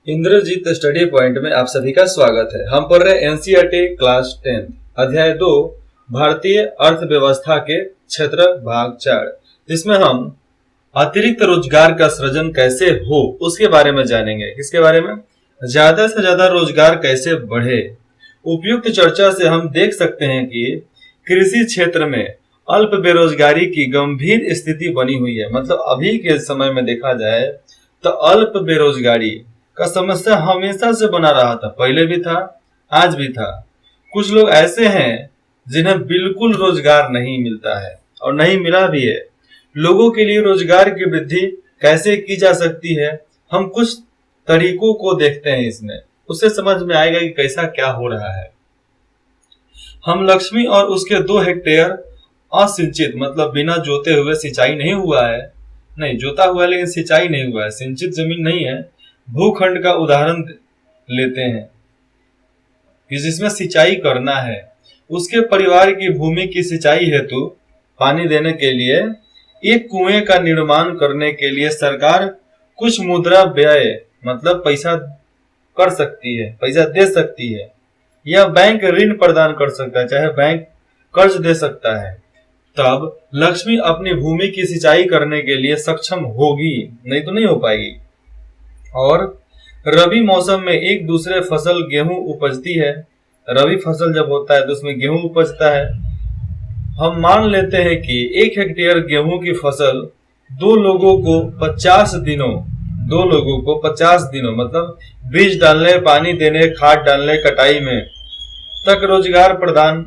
Indrajit study point में आप सभी का स्वागत है। हम पढ़ रहे एनसीईआरटी क्लास 10 अध्याय 2 भारतीय अर्थव्यवस्था के क्षेत्र भाग 4, जिसमें हम अतिरिक्त रोजगार का सृजन कैसे हो उसके बारे में जानेंगे। किसके बारे में? ज्यादा से ज्यादा रोजगार कैसे बढ़े। उपयुक्त चर्चा से हम देख सकते हैं कि कृषि क्षेत्र में अल्प बेरोजगारी की गंभीर स्थिति बनी हुई है। मतलब अभी के समय में देखा जाए तो अल्प बेरोजगारी का समस्या हमेशा से बना रहा था, पहले भी था, आज भी था। कुछ लोग ऐसे हैं जिन्हें बिल्कुल रोजगार नहीं मिलता है और नहीं मिला भी है। लोगों के लिए रोजगार की वृद्धि कैसे की जा सकती है, हम कुछ तरीकों को देखते हैं। इसमें उससे समझ में आएगा कि कैसा क्या हो रहा है। हम लक्ष्मी और उसके 2 हेक्टेयर असिंचित, मतलब बिना जोते हुए, सिंचाई नहीं हुआ है, नहीं जोता हुआ है लेकिन सिंचाई नहीं हुआ है, सिंचित जमीन नहीं है, भूखंड का उदाहरण लेते हैं कि जिसमें सिंचाई करना है। उसके परिवार की भूमि की सिंचाई हेतु पानी देने के लिए एक कुएं का निर्माण करने के लिए सरकार कुछ मुद्रा व्यय, मतलब पैसा कर सकती है, पैसा दे सकती है, या बैंक ऋण प्रदान कर सकता है, चाहे बैंक कर्ज दे सकता है। तब लक्ष्मी अपनी भूमि की सिंचाई करने के लिए सक्षम होगी, नहीं तो नहीं हो पाएगी। और रबी मौसम में एक दूसरे फसल गेहूं उपजती है। रबी फसल जब होता है तो उसमें गेहूं उपजता है। हम मान लेते हैं कि 1 हेक्टेयर गेहूं की फसल दो लोगों को 50 दिनों मतलब बीज डालने, पानी देने, खाद डालने, कटाई में तक रोजगार प्रदान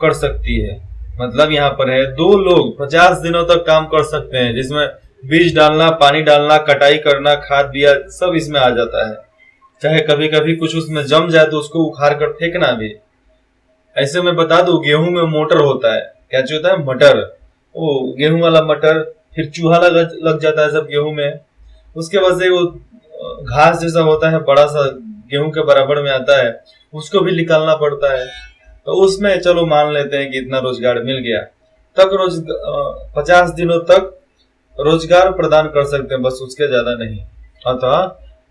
कर सकती है। मतलब यहाँ पर है 2 लोग 50 दिनों तक काम कर सकते हैं, जिसमें बीज डालना, पानी डालना, कटाई करना, खाद बिया सब इसमें आ जाता है। चाहे कभी कभी कुछ उसमें जम जाए तो उसको उखाड़ कर फेंकना भी। ऐसे मैं बता दूं, गेहूं में मोटर होता है, क्या चीज होता है? मटर। वो गेहूं वाला मटर, फिर चूहा लग जाता है सब गेहूं में। उसके बाद से वो घास जैसा होता है, बड़ा सा गेहूं के बराबर में आता है, उसको भी निकालना पड़ता है। तो उसमें चलो मान लेते हैं कि इतना रोजगार मिल गया, तक 50 दिनों तक रोजगार प्रदान कर सकते हैं, बस उसके ज्यादा नहीं। अतः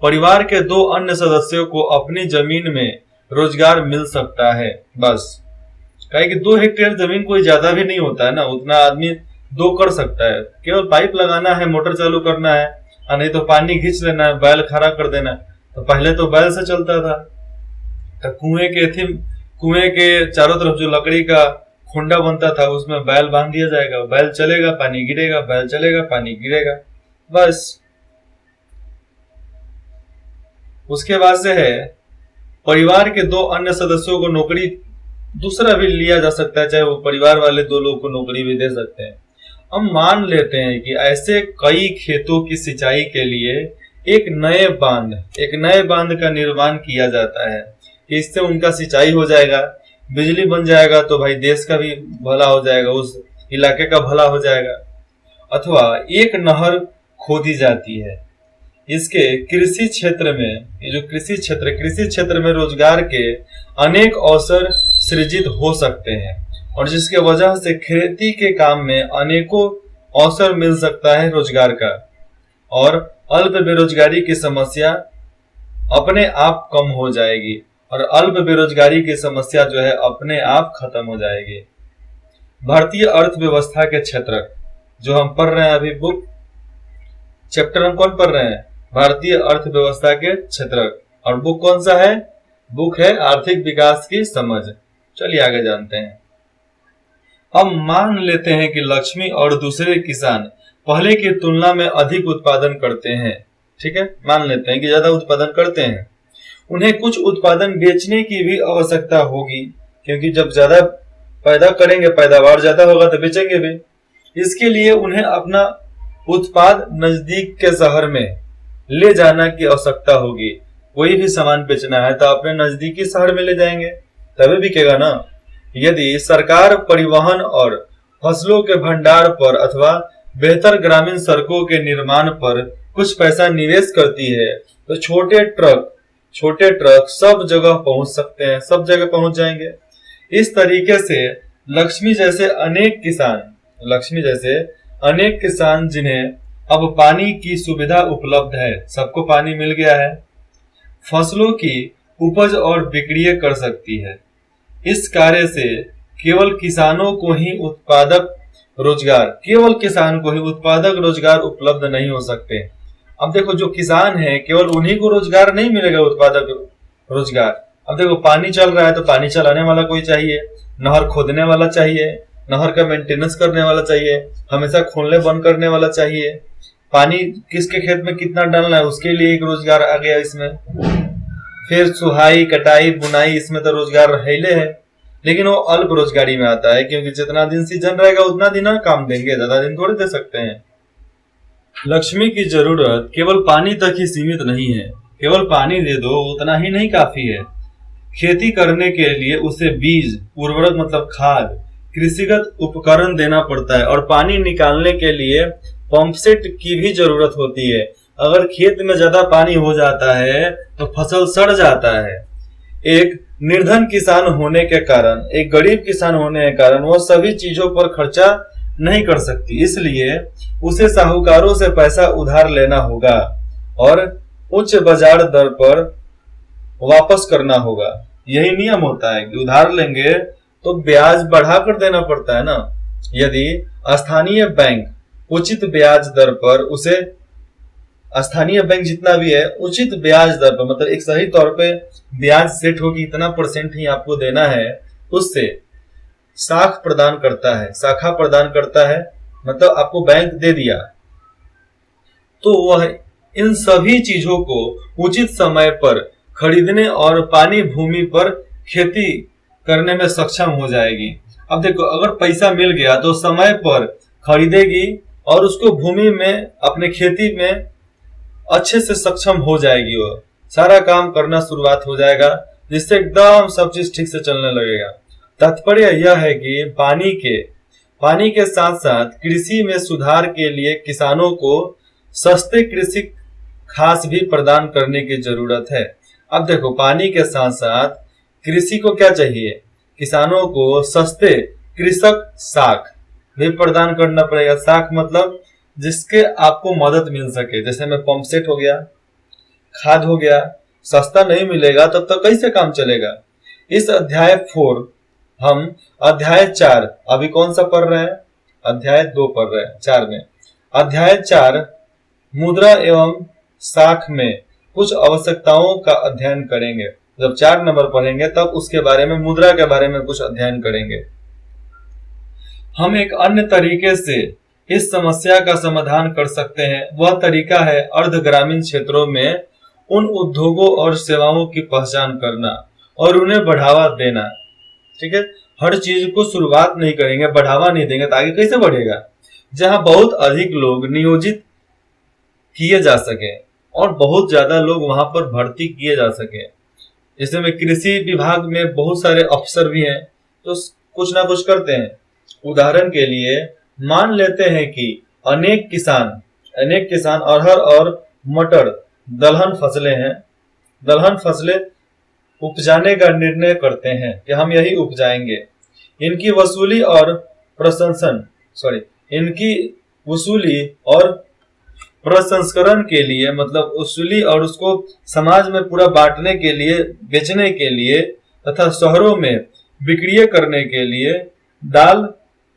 परिवार के 2 अन्य सदस्यों को अपनी जमीन में रोजगार मिल सकता है, बस। कहे कि 2 हेक्टेयर जमीन कोई ज्यादा भी नहीं होता है ना, उतना आदमी 2 कर सकता है। केवल पाइप लगाना है, मोटर चालू करना है, और नहीं तो पानी खींच लेना है, बैल खड़ा कर देना है। तो पहले तो बैल से चलता था, तो कुएं के चारों तरफ जो लकड़ी का खुंडा बनता था उसमें बैल बांध दिया जाएगा, बैल चलेगा, पानी गिरेगा, बैल चलेगा, पानी गिरेगा, बस। उसके बाद से है परिवार के 2 अन्य सदस्यों को नौकरी दूसरा भी लिया जा सकता है, चाहे वो परिवार वाले 2 लोग को नौकरी भी दे सकते हैं। हम मान लेते हैं कि ऐसे कई खेतों की सिंचाई के लिए एक नए बांध का निर्माण किया जाता है। इससे उनका सिंचाई हो जाएगा, बिजली बन जाएगा, तो भाई देश का भी भला हो जाएगा, उस इलाके का भला हो जाएगा। अथवा एक नहर खोदी जाती है। इसके कृषि क्षेत्र में रोजगार के अनेक अवसर सृजित हो सकते हैं, और जिसके वजह से खेती के काम में अनेकों अवसर मिल सकता है रोजगार का, और अल्प बेरोजगारी की समस्या अपने आप कम हो जाएगी, और अल्प बेरोजगारी की समस्या जो है अपने आप खत्म हो जाएगी। भारतीय अर्थव्यवस्था के क्षेत्र जो हम पढ़ रहे हैं अभी, बुक चैप्टर हम कौन पढ़ रहे हैं? भारतीय अर्थव्यवस्था के क्षेत्र। और बुक कौन सा है? बुक है आर्थिक विकास की समझ। चलिए आगे जानते हैं। हम मान लेते हैं कि लक्ष्मी और दूसरे किसान पहले की तुलना में अधिक उत्पादन करते हैं। ठीक है, मान लेते हैं कि ज्यादा उत्पादन करते हैं। उन्हें कुछ उत्पादन बेचने की भी आवश्यकता होगी, क्योंकि जब ज्यादा पैदा करेंगे, पैदावार ज्यादा होगा तो बेचेंगे भी। इसके लिए उन्हें अपना उत्पाद नजदीक के शहर में ले जाना की आवश्यकता होगी। कोई भी सामान बेचना है तो अपने नजदीकी शहर में ले जाएंगे, तभी बिकेगा ना। यदि सरकार परिवहन और फसलों के भंडार पर अथवा बेहतर ग्रामीण सड़कों के निर्माण पर कुछ पैसा निवेश करती है, तो छोटे ट्रक सब जगह पहुंच सकते हैं, सब जगह पहुंच जाएंगे। इस तरीके से लक्ष्मी जैसे अनेक किसान जिन्हें अब पानी की सुविधा उपलब्ध है, सबको पानी मिल गया है, फसलों की उपज और बिक्री कर सकती है। इस कार्य से केवल किसानों को ही उत्पादक रोजगार उपलब्ध नहीं हो सकते। अब देखो, जो किसान है केवल उन्हीं को रोजगार नहीं मिलेगा, उत्पादक रोजगार। अब देखो, पानी चल रहा है तो पानी चलाने वाला कोई चाहिए, नहर खोदने वाला चाहिए, नहर का मेंटेनेंस करने वाला चाहिए, हमेशा खोलने बंद करने वाला चाहिए, पानी किसके खेत में कितना डालना है उसके लिए एक रोजगार आ गया इसमें। फिर सुहाई, कटाई, बुनाई, इसमें तो रोजगार रहीले है, लेकिन वो अल्प रोजगारी में आता है, क्योंकि जितना दिन सीजन रहेगा उतना दिन काम देंगे, ज्यादा दिन थोड़े दे सकते हैं। लक्ष्मी की जरूरत केवल पानी तक ही सीमित नहीं है। केवल पानी दे दो उतना ही नहीं काफी है। खेती करने के लिए उसे बीज, उर्वरक मतलब खाद, कृषिगत उपकरण देना पड़ता है, और पानी निकालने के लिए पंप सेट की भी जरूरत होती है। अगर खेत में ज्यादा पानी हो जाता है तो फसल सड़ जाता है। एक निर्धन किसान होने के कारण, एक गरीब किसान होने के कारण वो सभी चीजों पर खर्चा नहीं कर सकती, इसलिए उसे साहूकारों से पैसा उधार लेना होगा और उच्च बाजार दर पर वापस करना होगा। यही नियम होता है कि उधार लेंगे तो ब्याज बढ़ाकर देना पड़ता है ना। यदि स्थानीय बैंक उचित ब्याज दर पर उसे, स्थानीय बैंक जितना भी है उचित ब्याज दर पर, मतलब एक सही तौर पे ब्याज सेट होगी, इतना % ही आपको देना है, उससे शाखा प्रदान करता है, मतलब आपको बैंक दे दिया तो वह इन सभी चीजों को उचित समय पर खरीदने और पानी भूमि पर खेती करने में सक्षम हो जाएगी। अब देखो, अगर पैसा मिल गया तो समय पर खरीदेगी और उसको भूमि में, अपने खेती में अच्छे से सक्षम हो जाएगी, वो सारा काम करना शुरुआत हो जाएगा, जिससे एकदम सब चीज ठीक से चलने लगेगा। तात्पर्य यह है कि पानी के साथ साथ कृषि में सुधार के लिए किसानों को सस्ते कृषि खास भी प्रदान करने की जरूरत है। अब देखो, पानी के साथ साथ कृषि को क्या चाहिए, किसानों को सस्ते कृषक साख भी प्रदान करना पड़ेगा। साख मतलब जिसके आपको मदद मिल सके, जैसे में पंप सेट हो गया, खाद हो गया। सस्ता नहीं मिलेगा तब तक कैसे काम चलेगा। इस अध्याय 4 हम अध्याय 4, अभी कौन सा पढ़ रहे हैं, अध्याय 2 पढ़ रहे हैं, 4 में। अध्याय 4 मुद्रा एवं साख में कुछ आवश्यकताओं का अध्ययन करेंगे। जब 4 नंबर पढ़ेंगे तब उसके बारे में, मुद्रा के बारे में कुछ अध्ययन करेंगे। हम एक अन्य तरीके से इस समस्या का समाधान कर सकते हैं। वह तरीका है अर्ध ग्रामीण क्षेत्रों में उन उद्योगों और सेवाओं की पहचान करना और उन्हें बढ़ावा देना। ठीक है, हर चीज को शुरुआत नहीं करेंगे, बढ़ावा नहीं देंगे तो आगे कैसे बढ़ेगा। जहां बहुत अधिक लोग नियोजित किए जा सके और बहुत ज्यादा लोग वहां पर भर्ती किए जा सके। जैसे में कृषि विभाग में बहुत सारे अफसर भी हैं तो कुछ ना कुछ करते हैं। उदाहरण के लिए मान लेते हैं कि अनेक किसान अरहर और मटर दलहन फसलें हैं, दलहन फसलें उपजाने का निर्णय करते हैं कि हम यही उपजाएंगे। इनकी वसूली और प्रसंस्करण के लिए, मतलब वसूली और उसको समाज में पूरा बांटने के लिए, बेचने के लिए तथा शहरों में बिक्री करने के लिए दाल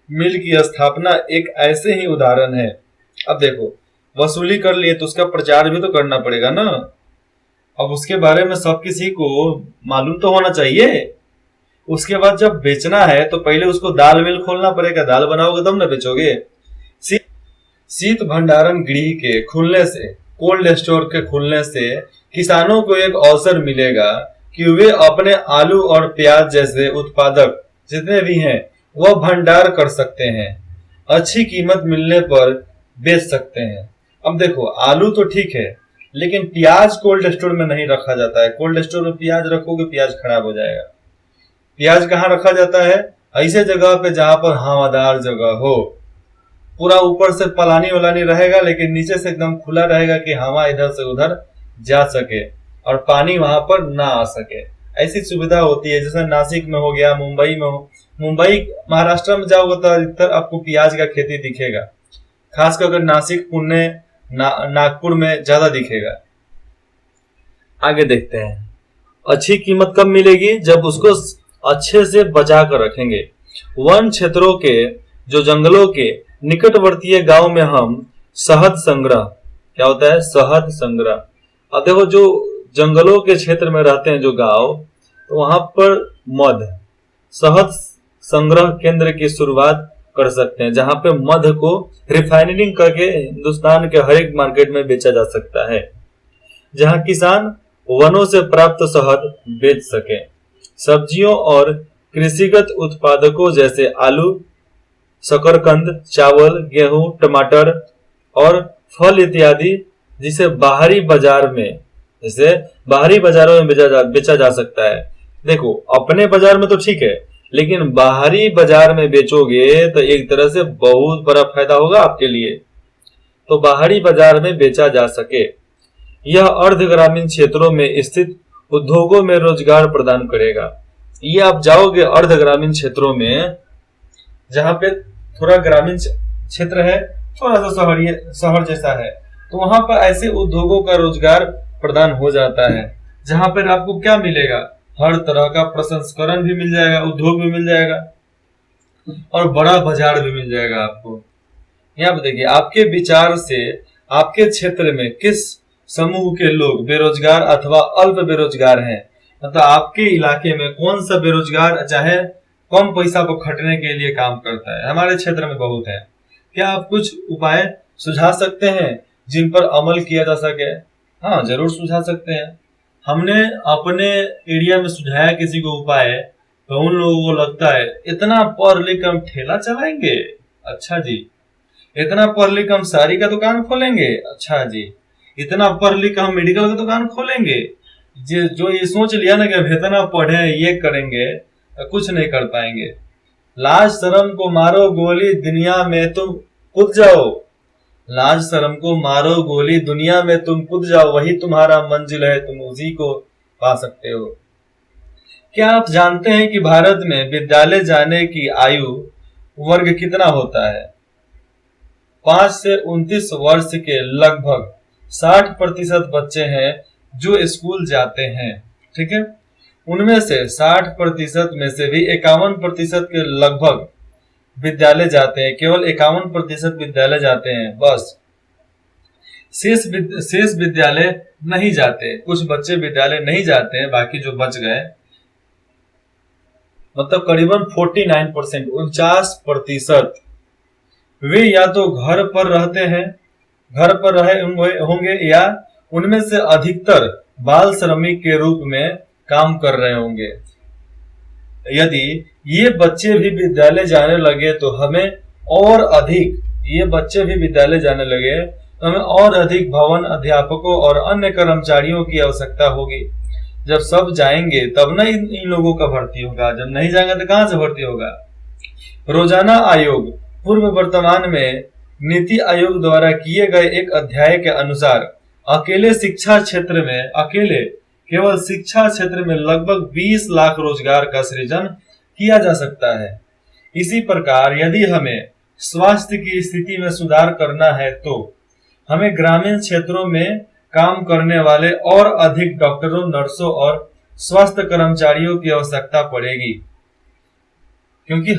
मिल की स्थापना एक ऐसे ही उदाहरण है। अब देखो, वसूली कर लिए तो उसका प्रचार भी तो करना पड़ेगा ना। अब उसके बारे में सब किसी को मालूम तो होना चाहिए। उसके बाद जब बेचना है तो पहले उसको दाल मिल खोलना पड़ेगा, दाल बनाओगे तब ना बेचोगे। शीत भंडारण गृह के खुलने से, कोल्ड स्टोर के खुलने से किसानों को एक अवसर मिलेगा कि वे अपने आलू और प्याज जैसे उत्पादक जितने भी हैं वह भंडार कर सकते हैं, अच्छी कीमत मिलने पर बेच सकते हैं। अब देखो, आलू तो ठीक है, लेकिन प्याज कोल्ड स्टोर में नहीं रखा जाता है। कोल्ड स्टोर में प्याज रखोगे प्याज खराब हो जाएगा। प्याज कहाँ रखा जाता है, ऐसे जगह पे जहां पर हवादार जगह हो, पूरा ऊपर से पलानी वलानी रहेगा लेकिन नीचे से एकदम खुला रहेगा कि हवा इधर से उधर जा सके और पानी वहां पर ना आ सके। ऐसी सुविधा होती है, जैसे नासिक में हो गया, मुंबई में हो। मुंबई महाराष्ट्र में जाओगे तो अधिकतर आपको प्याज का खेती दिखेगा, खासकर नासिक, पुणे, नागपुर में ज्यादा दिखेगा। आगे देखते हैं। अच्छी कीमत कब मिलेगी? जब उसको अच्छे से बचा कर रखेंगे। वन क्षेत्रों के, जो जंगलों के निकटवर्तीय गांव में हम शहद संग्रह, क्या होता है? शहद संग्रह। अब देखो, जो जंगलों के क्षेत्र में रहते हैं जो गांव, तो वहां पर मध, शहद संग्रह केंद्र की शुरुआत कर सकते हैं, जहां पे मध को रिफाइनिंग करके हिंदुस्तान के हर एक मार्केट में बेचा जा सकता है, जहां किसान वनों से प्राप्त शहद बेच सके। सब्जियों और कृषिगत उत्पादकों जैसे आलू, शकरकंद, चावल, गेहूं, टमाटर और फल इत्यादि जिसे बाहरी बाजारों में बेचा जा सकता है। देखो, अपने बाजार में तो ठीक है, लेकिन बाहरी बाजार में बेचोगे तो एक तरह से बहुत बड़ा फायदा होगा आपके लिए। तो बाहरी बाजार में बेचा जा सके। यह अर्ध ग्रामीण क्षेत्रों में स्थित उद्योगों में रोजगार प्रदान करेगा। ये आप जाओगे अर्ध ग्रामीण क्षेत्रों में, जहां पे थोड़ा ग्रामीण क्षेत्र है, थोड़ा सा शहर जैसा है, तो वहां पर ऐसे उद्योगों का रोजगार प्रदान हो जाता है, जहां पर आपको क्या मिलेगा? हर तरह का प्रसंस्करण भी मिल जाएगा, उद्योग भी मिल जाएगा और बड़ा बाजार भी मिल जाएगा आपको। यहाँ पे देखिए, आपके विचार से आपके क्षेत्र में किस समूह के लोग बेरोजगार अथवा अल्प बेरोजगार हैं? मतलब आपके इलाके में कौन सा बेरोजगार चाहे कम पैसा को खटने के लिए काम करता है? हमारे क्षेत्र में बहुत है। क्या आप कुछ उपाय सुझा सकते हैं जिन पर अमल किया जा सके? हाँ, जरूर सुझा सकते हैं। हमने अपने एरिया में सुझाया किसी को उपाय, तो उन लोगों को लगता है इतना पढ़ लिख हम ठेला चलाएंगे, अच्छा जी। इतना पढ़ लिख हम साड़ी का दुकान खोलेंगे, अच्छा जी। इतना पढ़ लिख हम मेडिकल का दुकान खोलेंगे। जो ये सोच लिया ना कि अब इतना पढ़े ये करेंगे, कुछ नहीं कर पाएंगे। लाज शर्म को मारो गोली, दुनिया में तुम कूद जाओ। लाज शर्म को मारो गोली, दुनिया में तुम कूद जाओ, वही तुम्हारा मंजिल है, तुम उसी को पा सकते हो। क्या आप जानते हैं कि भारत में विद्यालय जाने की आयु वर्ग कितना होता है? 5 से 29 वर्ष के लगभग 60% बच्चे हैं जो स्कूल जाते हैं, ठीक है। उनमें से 60% में से भी 51% के लगभग विद्यालय जाते हैं, केवल 51% विद्यालय जाते हैं बस। शेष विद्यालय नहीं जाते। कुछ बच्चे विद्यालय नहीं जाते हैं, बाकी जो बच गए, मतलब करीबन 49%, 49%, वे या तो घर पर रहते हैं, घर पर रहे होंगे, या उनमें से अधिकतर बाल श्रमिक के रूप में काम कर रहे होंगे। यदि ये बच्चे भी विद्यालय जाने लगे तो हमें और अधिक भवन अध्यापकों और अन्य कर्मचारियों की आवश्यकता होगी। जब सब जाएंगे तब ना इन लोगों का भर्ती होगा, जब नहीं जाएंगे तो कहां से भर्ती होगा? रोजाना आयोग पूर्व वर्तमान में नीति आयोग द्वारा किए गए एक अध्याय के अनुसार केवल शिक्षा क्षेत्र में लगभग 20 लाख रोजगार का सृजन किया जा सकता है। इसी प्रकार यदि हमें स्वास्थ्य की स्थिति में सुधार करना है तो हमें ग्रामीण क्षेत्रों में काम करने वाले और अधिक डॉक्टरों, नर्सों और स्वास्थ्य कर्मचारियों की आवश्यकता पड़ेगी। क्योंकि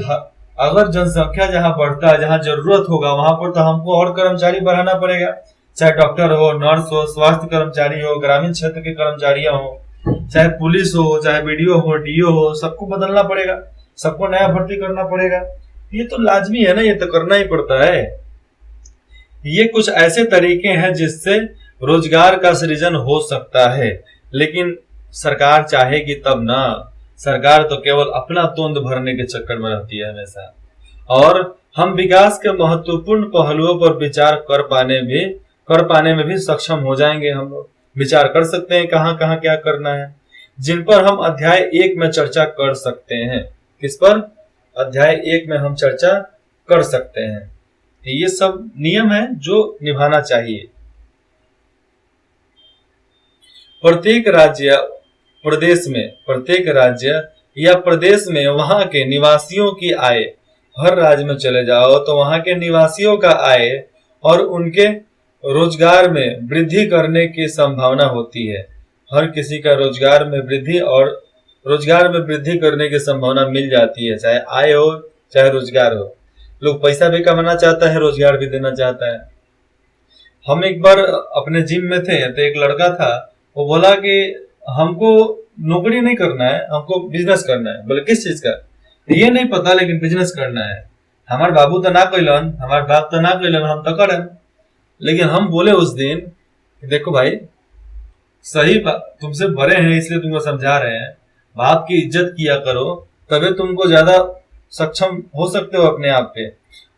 अगर जनसंख्या जहां बढ़ता है, जहां जरूरत होगा, वहां पर तो हमको और कर्मचारी बढ़ाना पड़ेगा, चाहे डॉक्टर हो, नर्स हो, स्वास्थ्य कर्मचारी हो, ग्रामीण क्षेत्र के कर्मचारियां हो, चाहे पुलिस हो, चाहे बीडीओ हो, डीओ हो, सबको बदलना पड़ेगा, सबको नया भर्ती करना पड़ेगा। ये तो लाजमी है ना, ये तो करना ही पड़ता है। ये कुछ ऐसे तरीके हैं जिससे रोजगार का सृजन हो सकता है, लेकिन सरकार चाहेगी तब ना। सरकार तो केवल अपना तोंद भरने के चक्कर में रहती है हमेशा। और हम विकास के महत्वपूर्ण पहलुओं पर विचार कर पाने में भी सक्षम हो जाएंगे। हम लोग विचार कर सकते हैं कहाँ कहाँ क्या करना है, जिन पर हम अध्याय 1 में चर्चा कर सकते हैं। किस पर? अध्याय 1 में हम चर्चा कर सकते हैं। ये सब नियम है जो निभाना चाहिए। प्रत्येक राज्य या प्रदेश में वहां के निवासियों की आय, हर राज्य में चले जाओ तो वहां के निवासियों का आय और उनके रोजगार में वृद्धि करने की संभावना होती है। हर किसी का रोजगार में वृद्धि और रोजगार में वृद्धि करने की संभावना मिल जाती है, चाहे आय हो चाहे रोजगार हो। लोग पैसा भी कमाना चाहता है, रोजगार भी देना चाहता है। हम एक बार अपने जिम में थे तो एक लड़का था, वो बोला कि हमको नौकरी नहीं करना है, हमको बिजनेस करना है। बोले किस चीज का? ये नहीं पता, लेकिन बिजनेस करना है। हमारे बाबू तो ना कैलन, हमारे बाप तो ना कैलन, हम तो करें। लेकिन हम बोले उस दिन, देखो भाई, सही बात, तुमसे बड़े हैं इसलिए तुमको समझा रहे हैं, बाप की इज्जत किया करो, तभी तुमको ज्यादा सक्षम हो सकते हो अपने आप पे।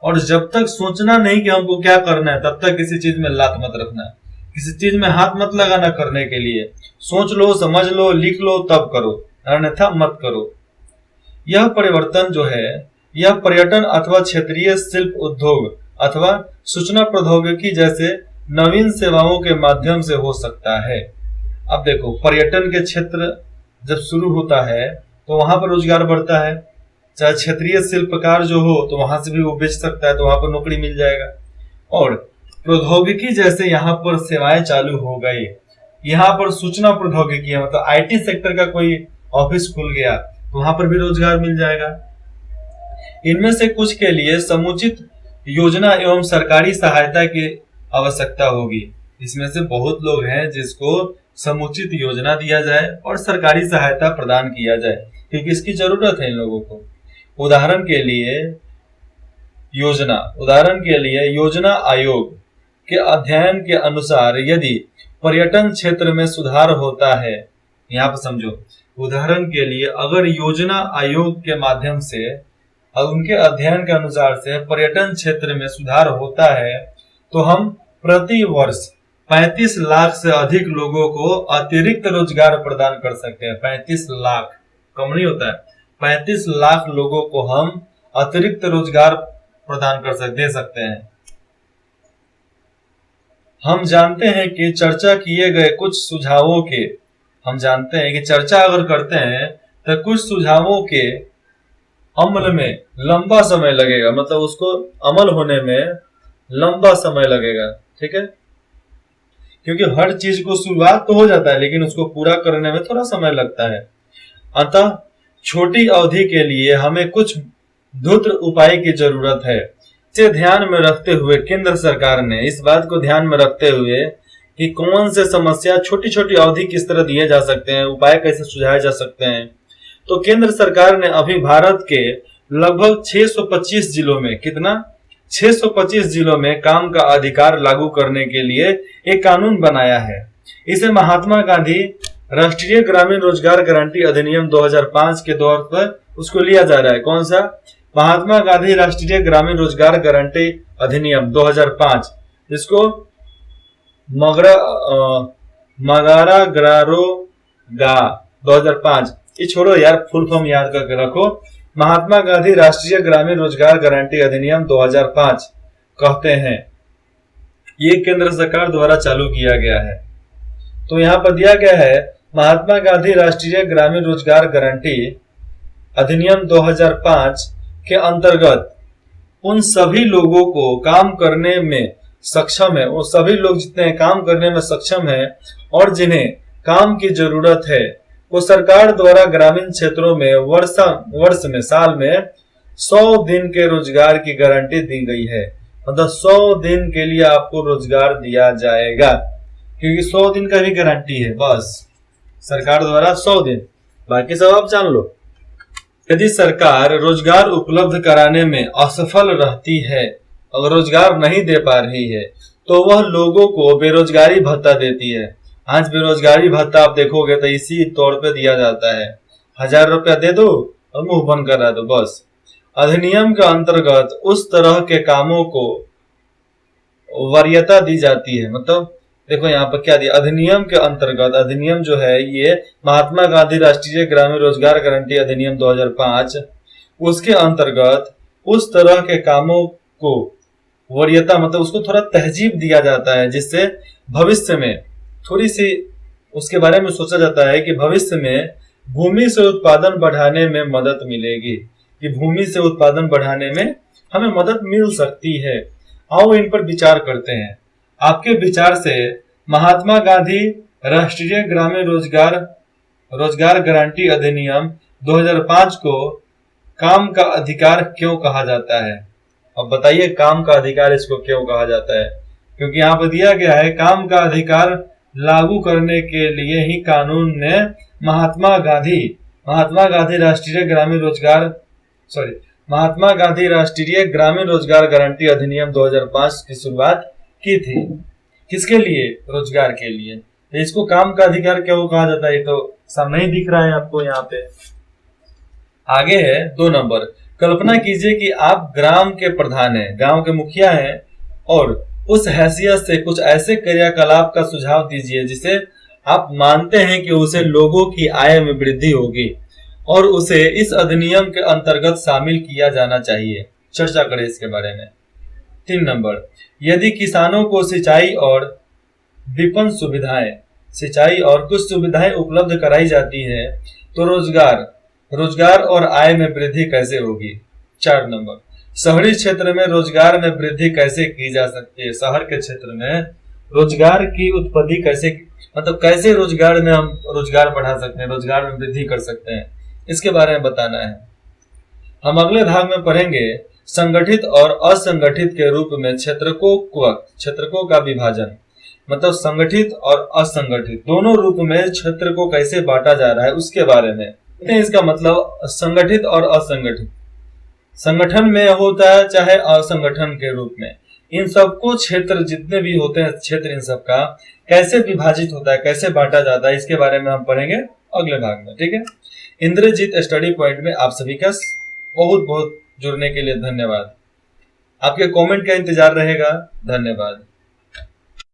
और जब तक सोचना नहीं कि हमको क्या करना है, तब तक किसी चीज में लात मत रखना, किसी चीज में हाथ मत लगाना करने के लिए। सोच लो, समझ लो, लिख लो, तब करो, अन्यथा मत करो। यह परिवर्तन जो है, यह पर्यटन अथवा क्षेत्रीय शिल्प उद्योग अथवा सूचना प्रौद्योगिकी जैसे नवीन सेवाओं के माध्यम से हो सकता है। अब देखो, पर्यटन के क्षेत्र जब शुरू होता है तो वहां पर रोजगार बढ़ता है। चाहे क्षेत्रीय शिल्पकार जो हो तो वहां से भी वो बेच सकता है, तो वहां पर नौकरी मिल जाएगा। और प्रौद्योगिकी जैसे यहाँ पर सेवाएं चालू हो गई, यहाँ पर सूचना प्रौद्योगिकी है, मतलब आईटी सेक्टर का कोई ऑफिस खुल गया तो वहां पर भी रोजगार मिल जाएगा। इनमें से कुछ के लिए समुचित योजना एवं सरकारी सहायता की आवश्यकता होगी। इसमें से बहुत लोग हैं जिसको समुचित योजना दिया जाए और सरकारी सहायता प्रदान किया जाए, क्योंकि इसकी जरूरत है इन लोगों को। उदाहरण के लिए योजना आयोग के अध्ययन के अनुसार यदि पर्यटन क्षेत्र में सुधार होता है, यहाँ पर समझो, उदाहरण के लिए अगर योजना आयोग के माध्यम से और उनके अध्ययन के अनुसार से पर्यटन क्षेत्र में सुधार होता है, तो हम प्रति वर्ष 35 लाख से अधिक लोगों को अतिरिक्त रोजगार प्रदान कर सकते हैं। 35 लाख कम नहीं होता है, 35 लाख लोगों को हम अतिरिक्त रोजगार प्रदान दे सकते हैं। हम जानते हैं कि चर्चा किए गए कुछ सुझावों के, हम जानते हैं कि चर्चा अगर करते हैं तो कुछ सुझावों के अमल में लंबा समय लगेगा, मतलब उसको अमल होने में लंबा समय लगेगा। ठीक है, क्योंकि हर चीज को शुरुआत तो हो जाता है, लेकिन उसको पूरा करने में थोड़ा समय लगता है। अतः छोटी अवधि के लिए हमें कुछ द्रुत उपाय की जरूरत है। इसे ध्यान में रखते हुए केंद्र सरकार ने, इस बात को ध्यान में रखते हुए कि कौन से समस्या छोटी छोटी अवधि किस तरह दिए जा सकते हैं, उपाय कैसे सुझाए जा सकते हैं, तो केंद्र सरकार ने अभी भारत के लगभग 625 जिलों में, कितना, 625 जिलों में काम का अधिकार लागू करने के लिए एक कानून बनाया है। इसे महात्मा गांधी राष्ट्रीय ग्रामीण रोजगार गारंटी अधिनियम 2005 के तौर पर उसको लिया जा रहा है। कौन सा? महात्मा गांधी राष्ट्रीय ग्रामीण रोजगार गारंटी अधिनियम 2005, जिसको मगारा ग्रारो गा 2005, ये छोड़ो यार, फुल फॉर्म याद करके रखो। महात्मा गांधी राष्ट्रीय ग्रामीण रोजगार गारंटी अधिनियम 2005 कहते हैं, ये केंद्र सरकार द्वारा चालू किया गया है। तो यहाँ पर दिया गया है, महात्मा गांधी राष्ट्रीय ग्रामीण रोजगार गारंटी अधिनियम 2005 के अंतर्गत उन सभी लोगों को काम करने में सक्षम है, वो सभी लोग जितने काम करने में सक्षम है और जिन्हें काम की जरूरत है, वो सरकार द्वारा ग्रामीण क्षेत्रों में वर्ष में, साल में 100 दिन के रोजगार की गारंटी दी गई है। मतलब 100 दिन के लिए आपको रोजगार दिया जाएगा, क्योंकि 100 दिन का भी गारंटी है, बस सरकार द्वारा 100 दिन, बाकी सब आप जान लो। यदि सरकार रोजगार उपलब्ध कराने में असफल रहती है, अगर रोजगार नहीं दे पा रही है, तो वह लोगों को बेरोजगारी भत्ता देती है। आज बेरोजगारी भत्ता आप देखोगे तो इसी तौर पे दिया जाता है, 1000 रुपया दे दो और मुंह बंद करा दो, बस। अधिनियम के अंतर्गत उस तरह के कामों को वरीयता दी जाती है। मतलब देखो यहाँ पर क्या दिया, अधिनियम के अंतर्गत, अधिनियम जो है ये महात्मा गांधी राष्ट्रीय ग्रामीण रोजगार गारंटी अधिनियम 2005, उसके अंतर्गत उस तरह के कामों को वरीयता, मतलब उसको थोड़ा तहजीब दिया जाता है, जिससे भविष्य में थोड़ी सी उसके बारे में सोचा जाता है कि भविष्य में भूमि से उत्पादन बढ़ाने में मदद मिलेगी, कि भूमि से उत्पादन बढ़ाने में हमें मदद मिल सकती है। आओ इन पर विचार करते हैं। आपके विचार से महात्मा गांधी राष्ट्रीय ग्रामीण रोजगार गारंटी अधिनियम 2005 को काम का अधिकार क्यों कहा जाता है? अब बताइए काम का अधिकार इसको क्यों कहा जाता है? क्योंकि यहाँ पर दिया गया है काम का अधिकार लागू करने के लिए ही कानून ने महात्मा गांधी राष्ट्रीय ग्रामीण रोजगार गारंटी अधिनियम 2005 की शुरुआत की थी। किसके लिए? रोजगार के लिए। तो इसको काम का अधिकार क्यों कहा जाता है? तो सामने ही दिख रहा है आपको यहाँ पे। आगे है 2 नंबर। कल्पना कीजिए कि आप ग्राम के प्रधान हैं, गांव के मुखिया हैं, और उस हैसियत से कुछ ऐसे क्रियाकलाप का सुझाव दीजिए जिसे आप मानते हैं कि उसे लोगों की आय में वृद्धि होगी और उसे इस अधिनियम के अंतर्गत शामिल किया जाना चाहिए। चर्चा करें इसके बारे में। 3 नंबर। यदि किसानों को सिंचाई और कुछ सुविधाएं उपलब्ध कराई जाती है तो रोजगार और आय में वृद्धि कैसे होगी? 4 नंबर। शहरी क्षेत्र में रोजगार में वृद्धि कैसे की जा सकती है? शहर के क्षेत्र में रोजगार की उत्पत्ति कैसे रोजगार में हम रोजगार बढ़ा सकते हैं, रोजगार में वृद्धि कर सकते हैं, इसके बारे में बताना है। हम अगले भाग में पढ़ेंगे संगठित और असंगठित के रूप में क्षेत्रकों का विभाजन, मतलब संगठित और असंगठित दोनों रूप में क्षेत्र को कैसे बांटा जा रहा है उसके बारे में। इसका मतलब संगठित और असंगठित, संगठन में होता है चाहे असंगठन के रूप में, इन सबको क्षेत्र जितने भी होते हैं क्षेत्र, इन सब का कैसे विभाजित होता है, कैसे बांटा जाता है, इसके बारे में हम पढ़ेंगे अगले भाग में। ठीक है। इंद्रजीत स्टडी पॉइंट में आप सभी का बहुत बहुत जुड़ने के लिए धन्यवाद। आपके कमेंट का इंतजार रहेगा। धन्यवाद।